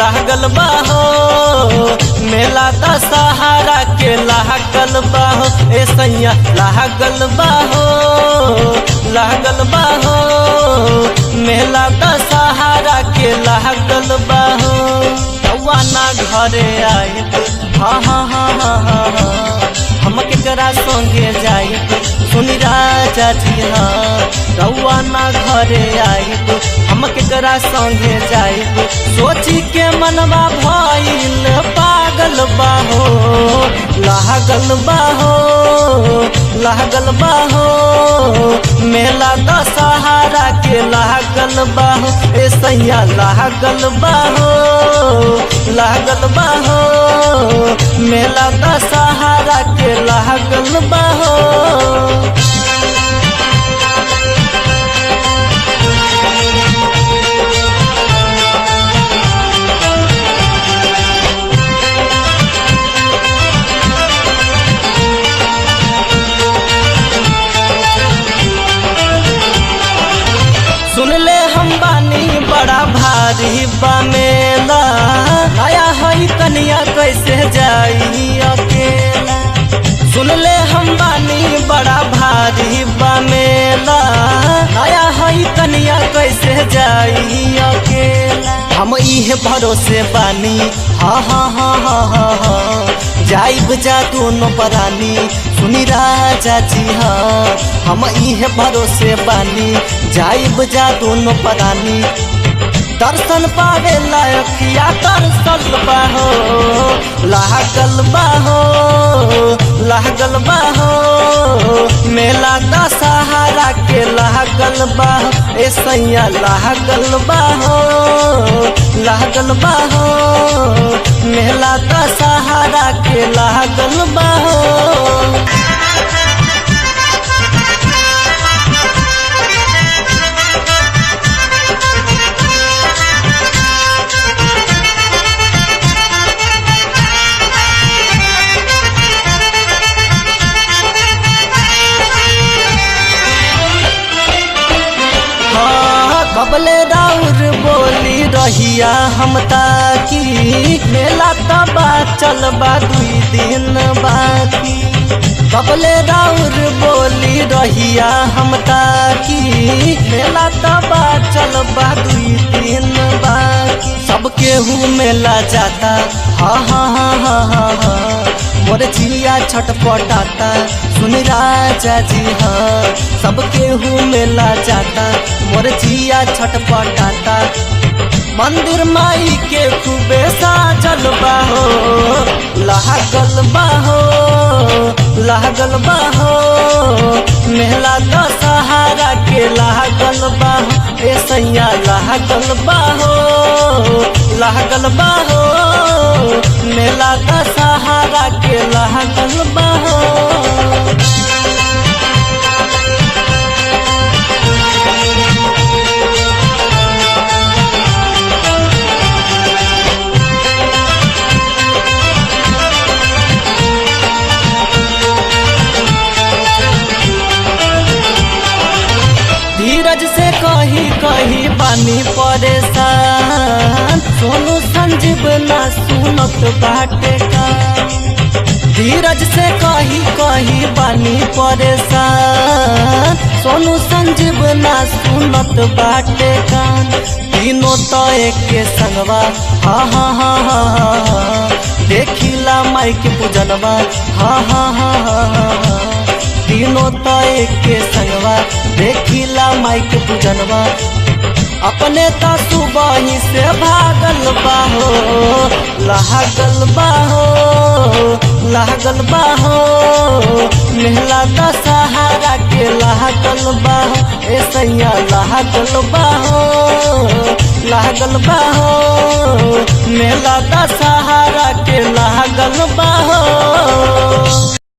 लागल बाहो मेला दशहरा के लागल बाहो ए सैया लागल बाहो मेला दशहरा के लागल बाहो रउआना घरे आए हम केकरा संगे जाए सुनी राजा जी हाँ रउआना घरे आए हम केकरा संगे जाए सोची के मनवा भइल पागल बाहो लागल बाहो मेला दशहरा के लागल बाहो ए सैया लागल बाहो मेला दशहरा के लागल बाहो। सुनले हम बानी बड़ा भारी बा मेला नया हई कनिया कैसे जाई अकेला सुनले हम बानी बड़ा भारी बा मेला नया हई कनिया कैसे जाई अकेला हम इहे भरोसे बानी जाइब जा दोनों परानी सुनी राजा जी हाँ हम इहे भरोसे बानी जाइब जा दोनों परानी दर्शन पावे लायकिया दर्शन बाहो लागल बाहो मेला दशहरा के लागल बाहो ए सैया लागल बाहो मेला दशहरा के लागल बाहो। कबले राउर बोली रहिया हम ताकी मेला तबा चलबा 2 दिन बाकी कबले राउर बोली रहिया हम ताकी मेला तबा चलबा 2 दिन बाकी सबके हु मेला जाता मोर जिया छटपटाता सुनी राजा जी हाँ सबके हु मेला जाता मोर जिया छटपटाता मंदिर माई के खूबे साजल बाहो लागल बाहो मेला दशहरा के लागल बाहो ए सैया लागल बाहो मेला दशहरा के लागल बाहो। धीरज से कही बानी परेशान सोनू संजीव ना सुनत बाटे का धीरज से कही बानी परेशान सोनू संजीव ना सुनत बाटे का तीनों तो एक संगवा देखिला माई के पूजनवा तीनों तो एक संगवा देखिला माई के पूजनवा अपने तो सुबह ही से भागल बाहो लागल बाहो मेला दशहरा के लागल बाहो ए सैया लागल बाहो मेला दशहरा के लागल बाहो।